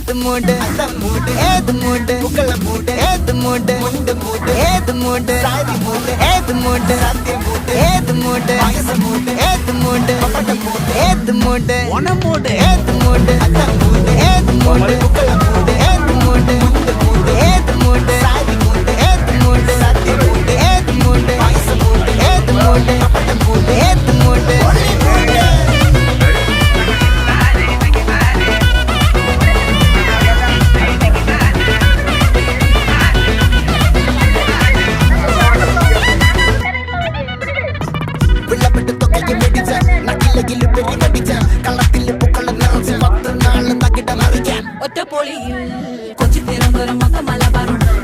ഏത് മൂട് ഏത് മൂട് മൂട് ഏത് മൂട് ഏത് മൂട് ഏത് മൂട് ഏത് മൂട് ഏത് മൂട് ഏത് മൂട് ഓണമൂട് ഏത് മൂട് ഏത് മൂട് ഏത് മൂട് ഏത് മൂട് ഏത് മൂട് ഏത് മൂട് ഏത് മൂട് ഏത് മൂട് ഒറ്റപ്പൊളിയിൽ കൊച്ചി തിരുവനന്തപുരം മൊത്തം മലബാറുണ്ട്